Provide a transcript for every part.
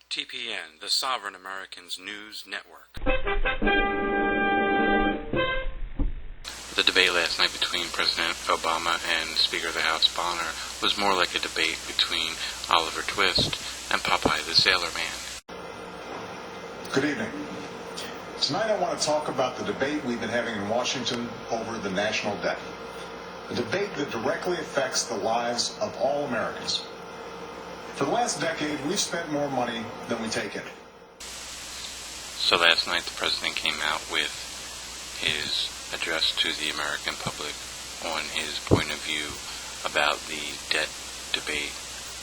TPN, the Sovereign Americans News Network. The debate last night between President Obama and Speaker of the House Boehner was more like a debate between Oliver Twist and Popeye the Sailor Man. Good evening. Tonight I want to talk about the debate we've been having in Washington over the national debt. A debate that directly affects the lives of all Americans. For the last decade, we've spent more money than we take in. So last night the President came out with his address to the American public on his point of view about the debt debate,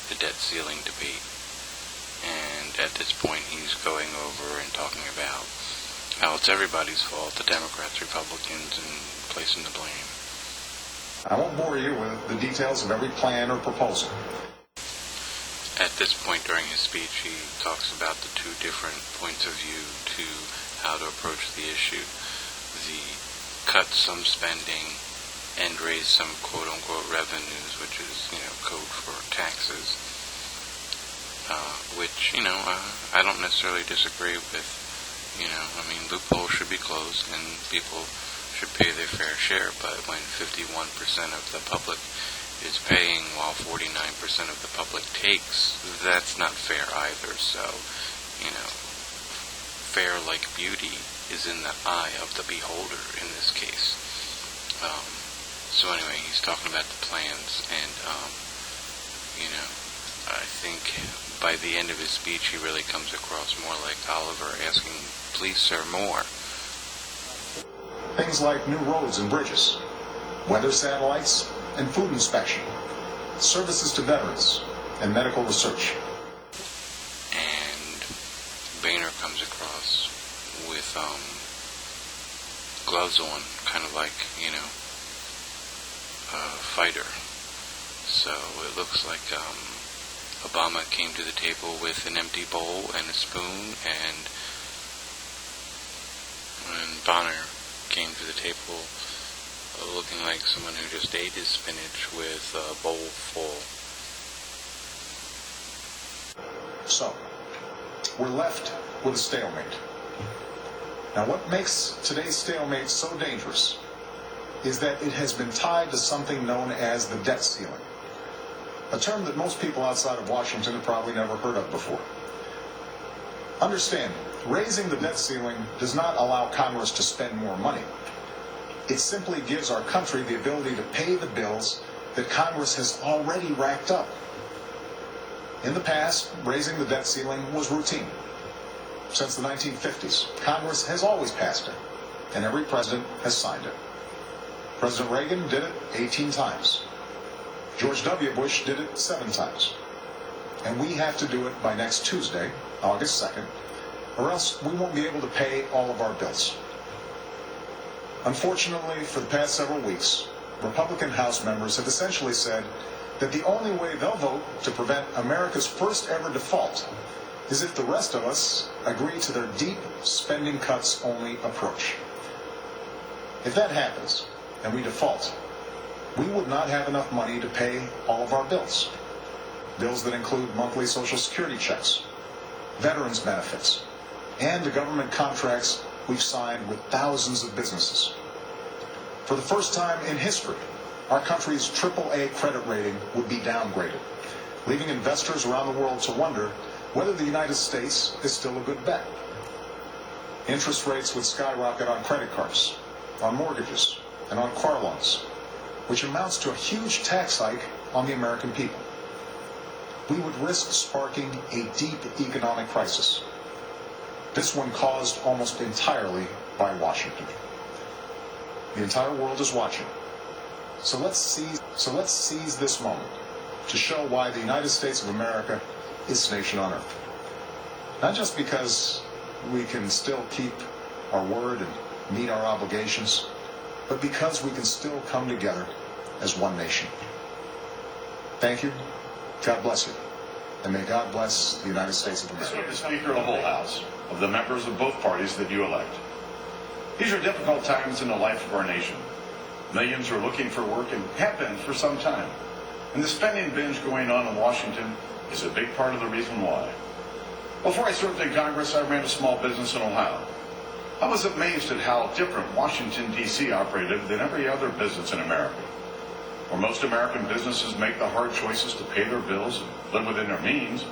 the debt ceiling debate. And at this point he's going over and talking about how it's everybody's fault, the Democrats, Republicans, and placing the blame. I won't bore you with the details of every plan or proposal. At this point during his speech, he talks about the two different points of view to how to approach the issue. The cut some spending and raise some quote-unquote revenues, which is, code for taxes, which, I don't necessarily disagree with. Loopholes should be closed and people should pay their fair share, but when 51% of the public is paying while 49% of the public takes, that's not fair either. So, fair like beauty is in the eye of the beholder in this case. So anyway, he's talking about the plans, and, I think by the end of his speech he really comes across more like Oliver asking, please sir, more. Things like new roads and bridges, weather satellites, and food inspection, services to veterans, and medical research. And Boehner comes across with gloves on, kind of like, a fighter. So it looks like Obama came to the table with an empty bowl and a spoon, and Boehner came to the table looking like someone who just ate his spinach with a bowl full. So, we're left with a stalemate. Now, what makes today's stalemate so dangerous is that it has been tied to something known as the debt ceiling, a term that most people outside of Washington have probably never heard of before. Understand, raising the debt ceiling does not allow Congress to spend more money. It simply gives our country the ability to pay the bills that Congress has already racked up. In the past, raising the debt ceiling was routine. Since the 1950s, Congress has always passed it, and every president has signed it. President Reagan did it 18 times. George W. Bush did it 7 times. And we have to do it by next Tuesday, August 2nd, or else we won't be able to pay all of our bills. Unfortunately, for the past several weeks, Republican House members have essentially said that the only way they'll vote to prevent America's first ever default is if the rest of us agree to their deep spending cuts only approach. If that happens, and we default, we would not have enough money to pay all of our bills. Bills that include monthly Social Security checks, veterans benefits, and the government contracts we've signed with thousands of businesses. For the first time in history, our country's AAA credit rating would be downgraded, leaving investors around the world to wonder whether the United States is still a good bet. Interest rates would skyrocket on credit cards, on mortgages, and on car loans, which amounts to a huge tax hike on the American people. We would risk sparking a deep economic crisis. This one caused almost entirely by Washington. The entire world is watching. So let's seize this moment to show why the United States of America is the nation on earth. Not just because we can still keep our word and meet our obligations, but because we can still come together as one nation. Thank you. God bless you. And may God bless the United States of America. The Speaker of the whole House, of the members of both parties that you elect. These are difficult times in the life of our nation. Millions are looking for work and have been for some time. And the spending binge going on in Washington is a big part of the reason why. Before I served in Congress, I ran a small business in Ohio. I was amazed at how different Washington, D.C. operated than every other business in America. Where most American businesses make the hard choices to pay their bills and live within their means,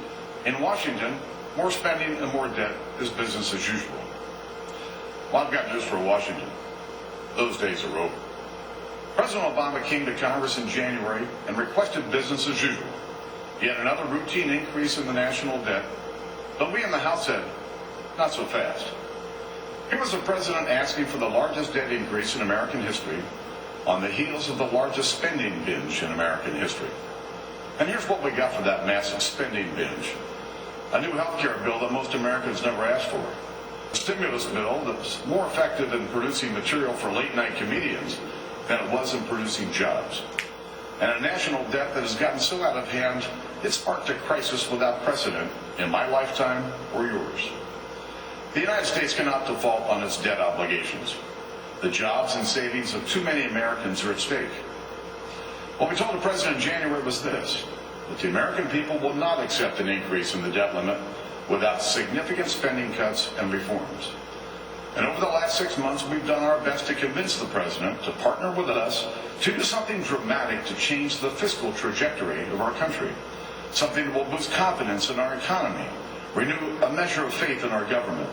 in Washington, more spending and more debt is business as usual. Well, I've got news for Washington. Those days are over. President Obama came to Congress in January and requested business as usual. Yet another routine increase in the national debt, but we in the House said, not so fast. Here was the president asking for the largest debt increase in American history on the heels of the largest spending binge in American history. And here's what we got for that massive spending binge. A new health care bill that most Americans never asked for. A stimulus bill that's more effective in producing material for late-night comedians than it was in producing jobs. And a national debt that has gotten so out of hand, it sparked a crisis without precedent in my lifetime or yours. The United States cannot default on its debt obligations. The jobs and savings of too many Americans are at stake. What we told the president in January was this, that the American people will not accept an increase in the debt limit without significant spending cuts and reforms. And over the last 6 months, we've done our best to convince the president to partner with us to do something dramatic to change the fiscal trajectory of our country. Something that will boost confidence in our economy, renew a measure of faith in our government,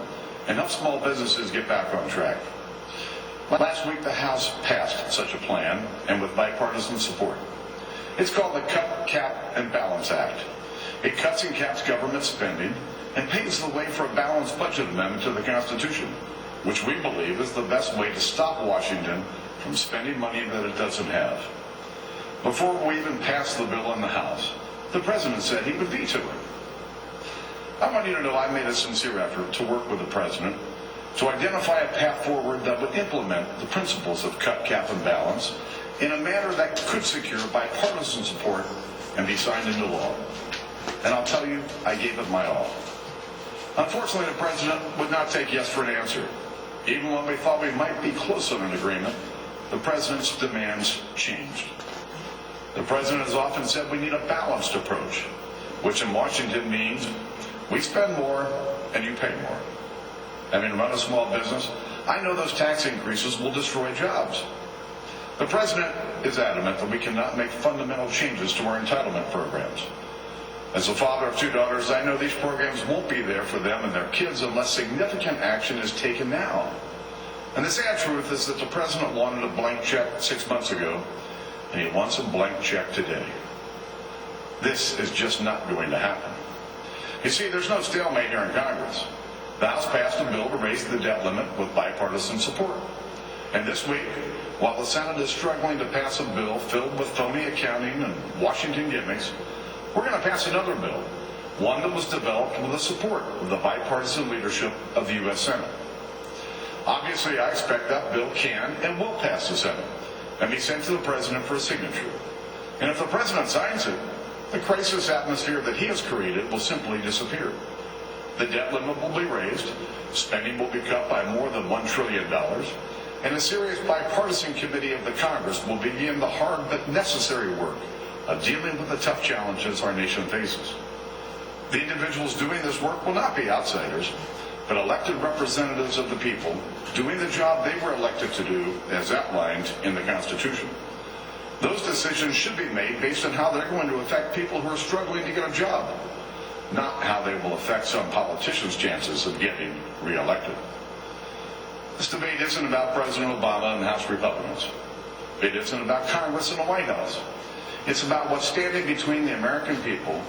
and help small businesses get back on track. Last week, the House passed such a plan, and with bipartisan support. It's called the Cut, Cap, and Balance Act. It cuts and caps government spending and paves the way for a balanced budget amendment to the Constitution, which we believe is the best way to stop Washington from spending money that it doesn't have. Before we even passed the bill in the House, the president said he would veto it. I want you to know I made a sincere effort to work with the president to identify a path forward that would implement the principles of cut, cap, and balance in a manner that could secure bipartisan support and be signed into law. And I'll tell you, I gave it my all. Unfortunately, the president would not take yes for an answer. Even when we thought we might be close on an agreement, the president's demands changed. The president has often said we need a balanced approach, which in Washington means we spend more and you pay more. Having run a small business, I know those tax increases will destroy jobs. The president is adamant that we cannot make fundamental changes to our entitlement programs. As a father of 2 daughters, I know these programs won't be there for them and their kids unless significant action is taken now. And the sad truth is that the president wanted a blank check 6 months ago, and he wants a blank check today. This is just not going to happen. You see, there's no stalemate here in Congress. The House passed a bill to raise the debt limit with bipartisan support. And this week, while the Senate is struggling to pass a bill filled with phony accounting and Washington gimmicks, we're going to pass another bill, one that was developed with the support of the bipartisan leadership of the U.S. Senate. Obviously, I expect that bill can and will pass the Senate and be sent to the president for a signature. And if the president signs it, the crisis atmosphere that he has created will simply disappear. The debt limit will be raised, spending will be cut by more than $1 trillion, and a serious bipartisan committee of the Congress will begin the hard but necessary work of dealing with the tough challenges our nation faces. The individuals doing this work will not be outsiders, but elected representatives of the people doing the job they were elected to do as outlined in the Constitution. Those decisions should be made based on how they're going to affect people who are struggling to get a job, not how they will affect some politicians' chances of getting reelected. This debate isn't about President Obama and House Republicans. It isn't about Congress and the White House. It's about what's standing between the American people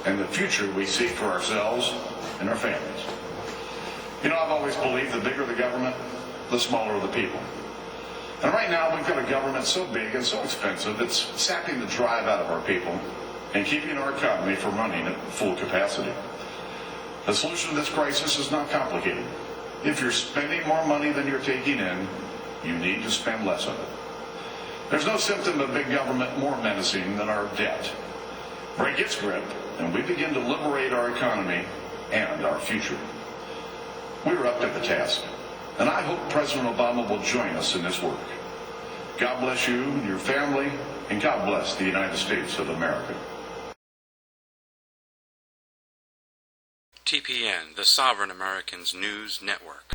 and the future we seek for ourselves and our families. You know, I've always believed the bigger the government, the smaller the people. And right now, we've got a government so big and so expensive, it's sapping the drive out of our people and keeping our economy from running at full capacity. The solution to this crisis is not complicated. If you're spending more money than you're taking in, you need to spend less of it. There's no symptom of big government more menacing than our debt. Break its grip, and we begin to liberate our economy and our future. We're up to the task, and I hope President Obama will join us in this work. God bless you and your family, and God bless the United States of America. TPN, the Sovereign Americans News Network.